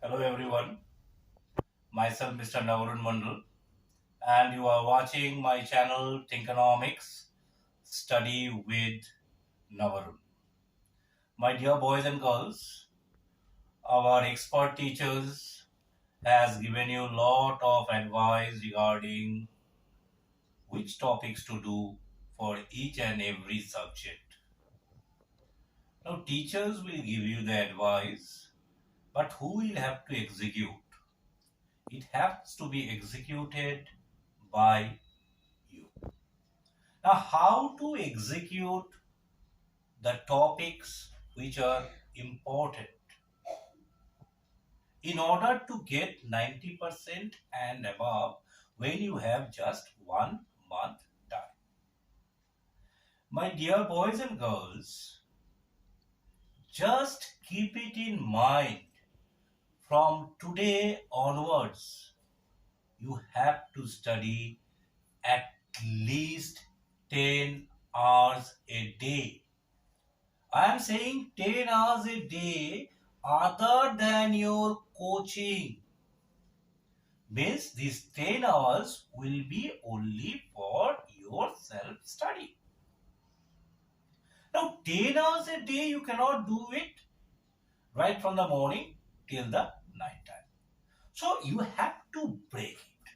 Hello everyone, myself Mr. Navarun Mandal, and you are watching my channel THINKONOMICS-Study with Navarun. My dear boys and girls, our expert teachers has given you a lot of advice regarding which topics to do for each and every subject. Now teachers will give you the advice, but who will have to execute? It has to be executed by you. Now, how to execute the topics which are important in order to get 90% and above when you have just 1 month time. My dear boys and girls, just keep it in mind from today onwards, you have to study at least 10 hours a day. I am saying 10 hours a day other than your coaching. Means these 10 hours will be only for your self-study. Now 10 hours a day you cannot do it right from the morning till the night time. So you have to break it.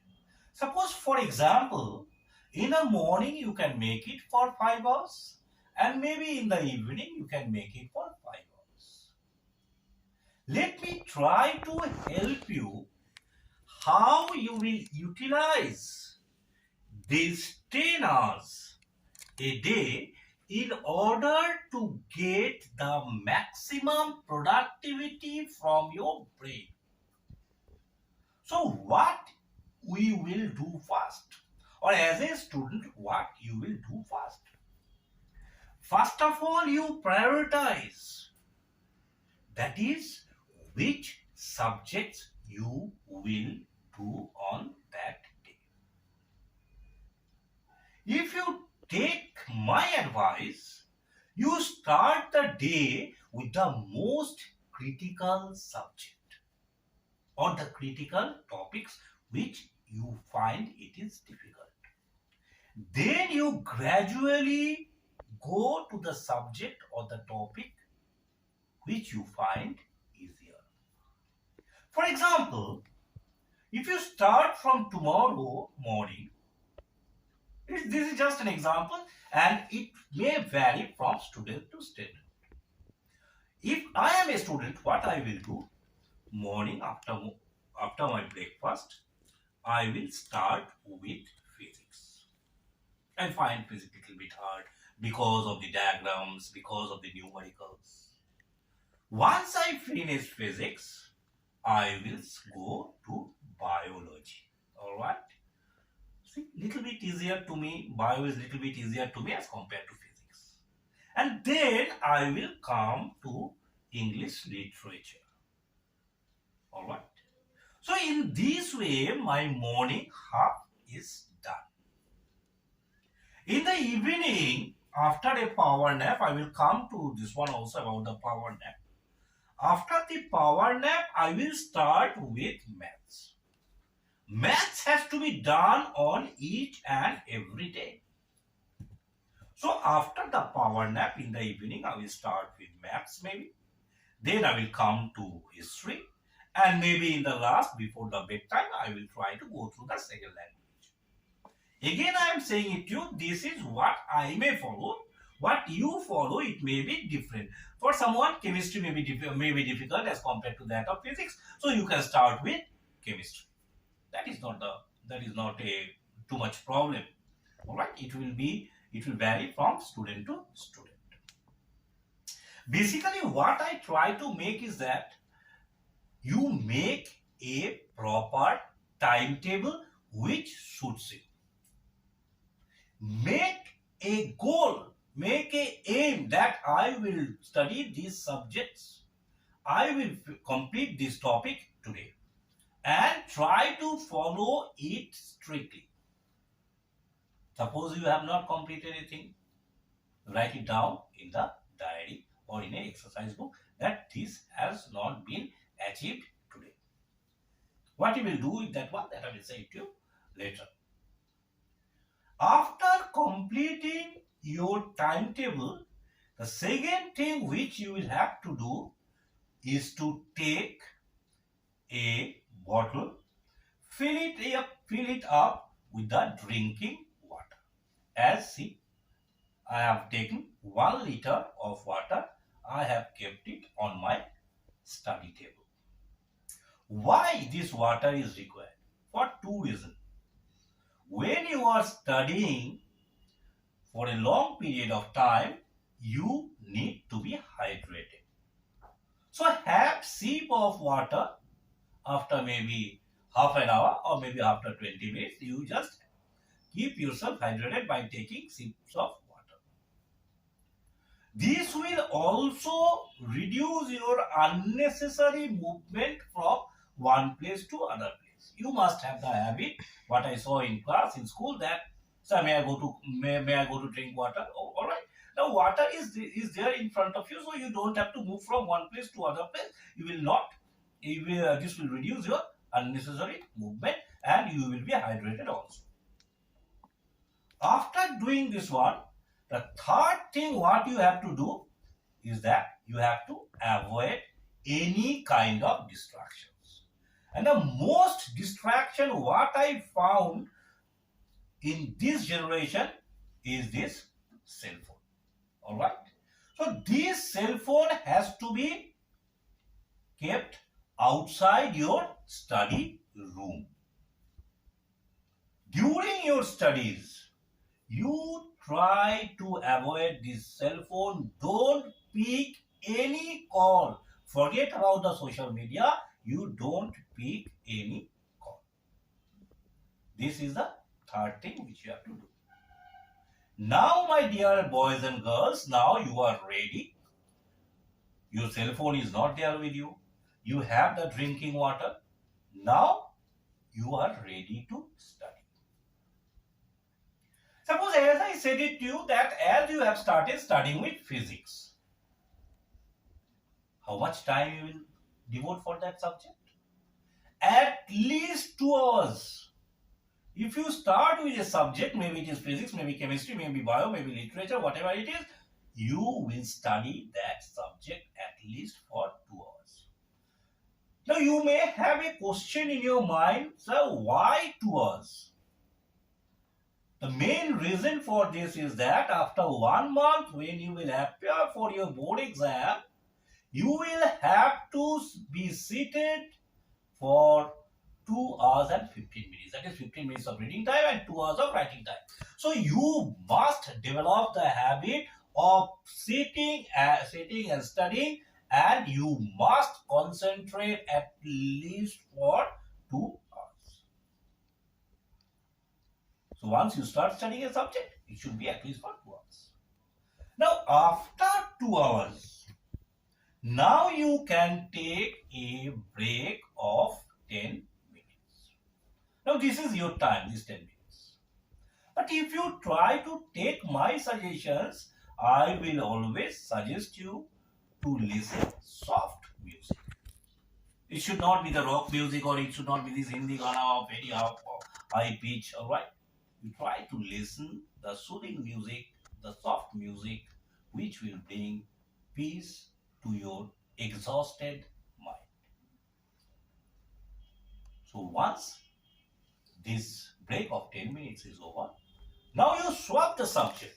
Suppose for example, in the morning you can make it for 5 hours and maybe in the evening you can make it for 5 hours. Let me try to help you how you will utilize these 10 hours a day in order to get the maximum productivity from your brain. So what we will do first, or as a student, what you will do first? First of all, you prioritize. That is, which subjects you will do on that day. If you take my advice, you start the day with the most critical subject or the critical topics which you find it is difficult. Then you gradually go to the subject or the topic which you find easier. For example, if you start from tomorrow morning, this is just an example and it may vary from student to student. If I am a student, what I will do, morning after my breakfast, I will start with physics. I find physics a little bit hard because of the diagrams, because of the numericals. Once I finish physics, I will go to biology. All right. See, little bit easier to me. Bio is little bit easier to me as compared to physics. And then I will come to English literature. All right. So in this way, my morning half is done. In the evening, after a power nap, I will come to this one also about the power nap. After the power nap, I will start with maths. Maths has to be done on each and every day. So after the power nap in the evening, I will start with maths maybe. Then I will come to history. And maybe in the last, before the bedtime, I will try to go through the second language. Again, I am saying it to you, this is what I may follow. What you follow, it may be different. For someone, chemistry may be difficult as compared to that of physics. So you can start with chemistry. That is not a too much problem. All right, it will vary from student to student. Basically, what I try to make is that you make a proper timetable which suits you. Make a goal. Make a aim that I will study these subjects. I will complete this topic today and try to follow it strictly. Suppose you have not completed anything, write it down in the diary or in an exercise book that this has not been achieved today. What you will do with that one, that I will say to you later. After completing your timetable, the second thing which you will have to do is to take a bottle, fill it up with the drinking water. As see, I have taken 1 liter of water. I have kept it on my study table. Why this water is required? For two reasons. When you are studying for a long period of time, you need to be hydrated. So have sip of water after maybe half an hour or maybe after 20 minutes. You just keep yourself hydrated by taking sips of water. This will also reduce your unnecessary movement from one place to another place. You must have the habit, what I saw in class, in school, that, sir, may I go to drink water? Oh, all right. Now water is there in front of you, so you don't have to move from one place to other place. You will not. This will reduce your unnecessary movement, and you will be hydrated also. After doing this one, the third thing what you have to do is that you have to avoid any kind of distractions. And the most distraction what I found in this generation is this cell phone. All right. So this cell phone has to be kept outside your study room. During your studies, you try to avoid this cell phone. Don't pick any call. Forget about the social media. You don't pick any call. This is the third thing which you have to do. Now, my dear boys and girls, now you are ready. Your cell phone is not there with you. You have the drinking water. Now, you are ready to study. Suppose, as I said it to you, that as you have started studying with physics, how much time you will devote for that subject? At least 2 hours. If you start with a subject, maybe it is physics, maybe chemistry, maybe bio, maybe literature, whatever it is, you will study that subject at least for 2 hours. Now, you may have a question in your mind, sir, why 2 hours? The main reason for this is that after 1 month, when you will appear for your board exam, you will have to be seated for 2 hours and 15 minutes. That is 15 minutes of reading time and 2 hours of writing time. So you must develop the habit of sitting and studying, and you must concentrate at least for 2 hours. So once you start studying a subject, it should be at least for 2 hours. Now after 2 hours, now you can take a break of 10 minutes. Now this is your time, this 10 minutes. But if you try to take my suggestions, I will always suggest you to listen soft music. It should not be the rock music, or it should not be this Hindi gana or very high pitch, alright? You try to listen the soothing music, the soft music, which will bring peace to your exhausted mind. So once this break of 10 minutes is over, now you swap the subject.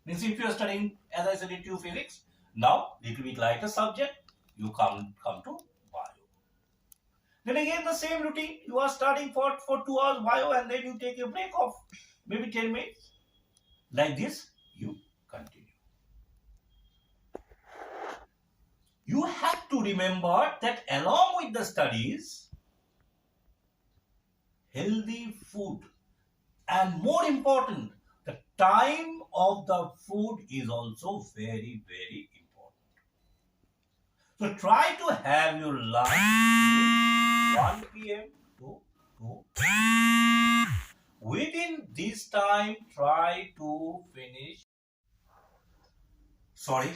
Means if you are studying, as I said, it to physics, now little bit lighter subject, you come to bio. Then again the same routine, you are studying for 2 hours bio, and then you take a break of maybe 10 minutes. Like this, you continue. You have to remember that along with the studies, healthy food, and more important, the time of the food is also very, very important. So try to have your lunch between 1 p.m. to 2 p.m. Within this time, try to finish. Sorry,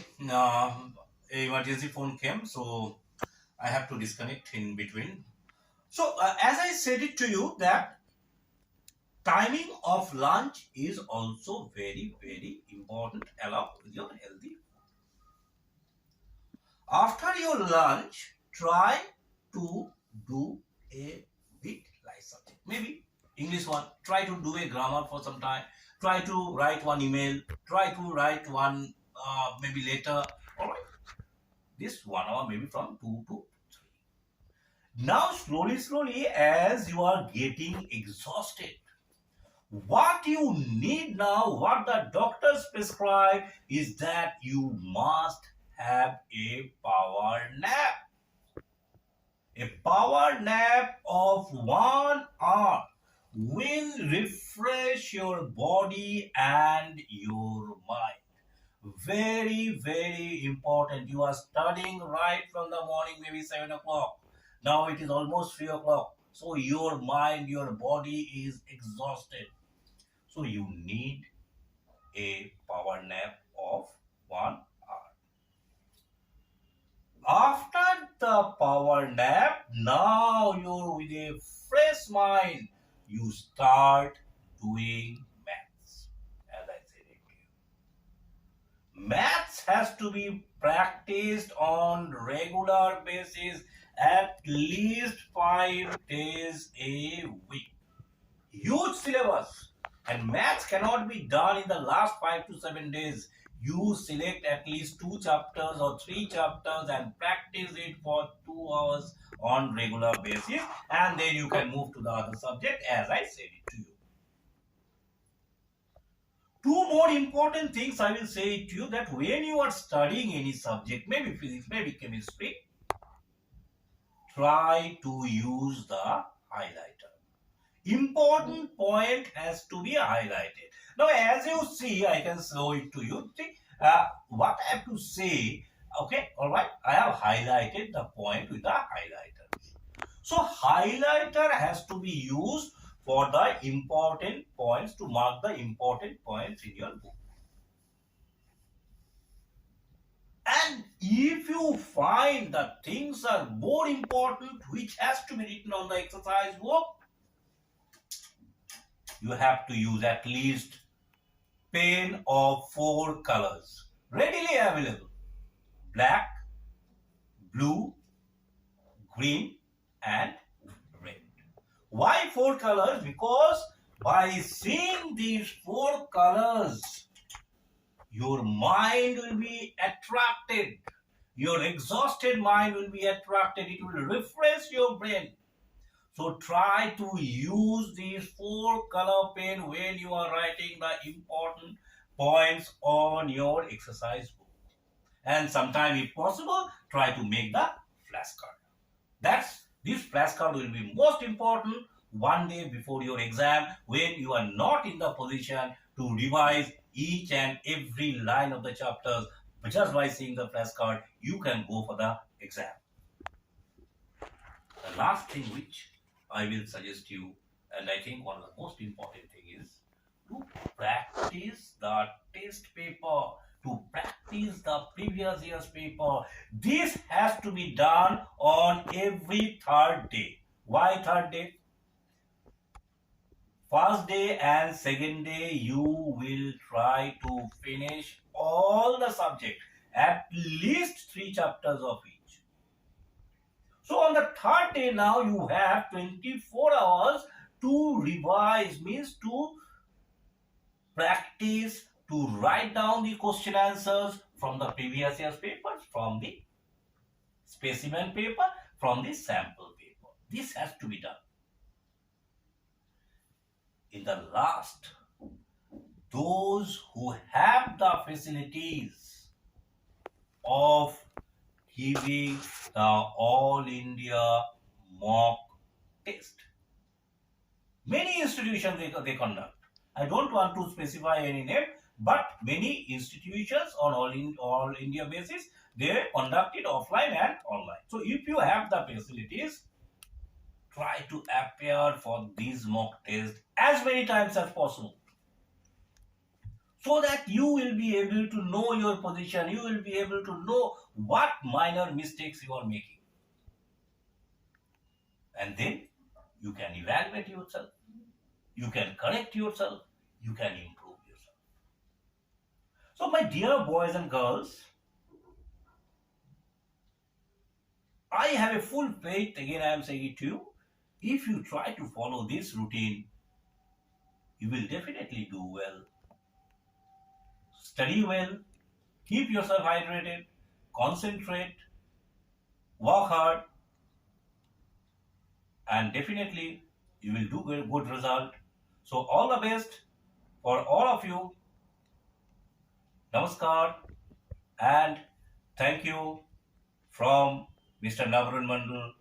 emergency phone came, so I have to disconnect in between. So as I said it to you that timing of lunch is also very, very important along with your healthy. After your lunch, try to do a bit light subject. Maybe English one. Try to do a grammar for some time. Try to write one email. Try to write one maybe later. All right. This 1 hour maybe from 2 to 3. Now slowly, as you are getting exhausted, what you need now, what the doctors prescribe is that you must have a power nap. A power nap of 1 hour will refresh your body and your mind. Very, very important. You are studying right from the morning, maybe 7 o'clock. Now it is almost 3 o'clock. So your mind, your body is exhausted. So you need a power nap of 1 hour. After the power nap, now you're with a fresh mind. You start doing maths. As I said it to you. Maths has to be practiced on regular basis at least 5 days a week. Huge syllabus, and maths cannot be done in the last 5 to 7 days. You select at least 2 chapters or 3 chapters and practice it for 2 hours on regular basis, and then you can move to the other subject as I said it to you. Two more important things I will say to you, that when you are studying any subject, maybe physics, maybe chemistry, try to use the highlighter. Important point has to be highlighted. Now, as you see, I can show it to you. See, what I have to say, okay, all right, I have highlighted the point with the highlighter. So, highlighter has to be used for the important points, to mark the important points in your book. And if you find that things are more important which has to be written on the exercise book, you have to use at least pen of 4 colors readily available: black, blue, green, and red. Why 4 colors? Because by seeing these 4 colors, your mind will be attracted. Your exhausted mind will be attracted. It will refresh your brain. So try to use these 4 color pen when you are writing the important points on your exercise book. And sometime, if possible, try to make the flashcard. This flashcard will be most important one day before your exam, when you are not in the position to revise each and every line of the chapters. But just by seeing the flashcard, you can go for the exam. The last thing which I will suggest you, and I think one of the most important thing, is to practice the test paper, to practice the previous year's paper. This has to be done on every 3rd day. Why 3rd day? First day and second day, you will try to finish all the subject, at least 3 chapters of each. So on the 3rd day, now you have 24 hours to revise, means to practice, to write down the question answers from the previous year's papers, from the specimen paper, from the sample paper. This has to be done. In the last, those who have the facilities of giving the All India mock test, many institutions they conduct. I don't want to specify any name, but many institutions on all India basis, they conduct it offline and online. So if you have the facilities, try to appear for these mock tests as many times as possible, so that you will be able to know your position, you will be able to know what minor mistakes you are making. And then you can evaluate yourself, you can correct yourself, you can improve yourself. So, my dear boys and girls, I have a full faith, again, I am saying it to you. If you try to follow this routine, you will definitely do well. Study well, keep yourself hydrated, concentrate, work hard, and definitely you will do a good result. So, all the best for all of you. Namaskar and thank you from Mr. Navarun Mandal.